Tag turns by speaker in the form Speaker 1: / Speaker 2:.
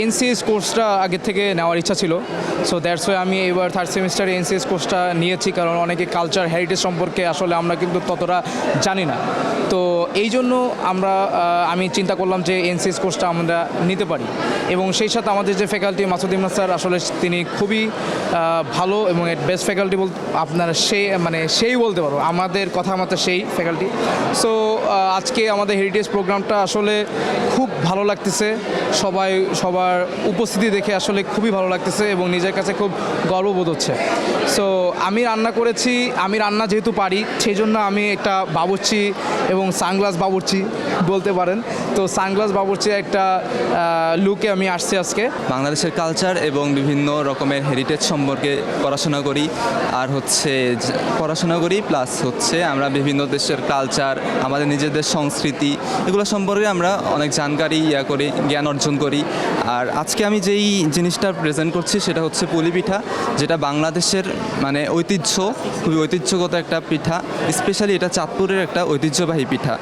Speaker 1: NCS কোর্সটা আগের থেকে নেওয়ার ইচ্ছা ছিল, সো দ্যাটস ওয়াই আমি এবার থার্ড সেমিস্টারে এনসিএস কোর্সটা নিয়েছি, কারণ অনেকে কালচার হেরিটেজ সম্পর্কে আসলে আমরা কিন্তু ততটা জানি না। তো এই জন্য আমি চিন্তা করলাম যে এনসিএস কোর্সটা আমরা নিতে পারি, এবং সেই সাথে আমাদের যে ফ্যাকাল্টি মাসুদ ইমরান স্যার, আসলে তিনি খুবই ভালো এবং বেস্ট ফ্যাকাল্টি আপনারা সেই বলতে পারো, আমাদের কথা মতো সেই ফ্যাকাল্টি। সো আজকে আমাদের হেরিটেজ প্রোগ্রামটা আসলে খুব ভালো লাগতেছে, সবার উপস্থিতি দেখে আসলে খুবই ভালো লাগতেছে এবং নিজের কাছে খুব গর্ববোধ হচ্ছে। সো আমি রান্না যেহেতু পারি, সেই জন্য আমি একটা বাবুর্চি এবং সানগ্লাস বাবুর্চি বলতে পারেন, তো সানগ্লাস বাবুর্চি একটা লুকে আমি আসছি আজকে।
Speaker 2: বাংলাদেশের কালচার এবং বিভিন্ন রকমের হেরিটেজ সম্পর্কে পড়াশোনা করি, আর পড়াশোনা করি প্লাস আমরা বিভিন্ন দেশের কালচার, আমাদের নিজেদের সংস্কৃতি, এগুলো সম্পর্কে আমরা অনেক জানকারি করি, জ্ঞান অর্জন করি। আর আজকে আমি যেই জিনিসটা প্রেজেন্ট করছি সেটা হচ্ছে পুলি পিঠা, যেটা বাংলাদেশের খুবই ঐতিহ্যগত একটা পিঠা, স্পেশালি এটা চাঁদপুরের একটা ঐতিহ্যবাহী পিঠা।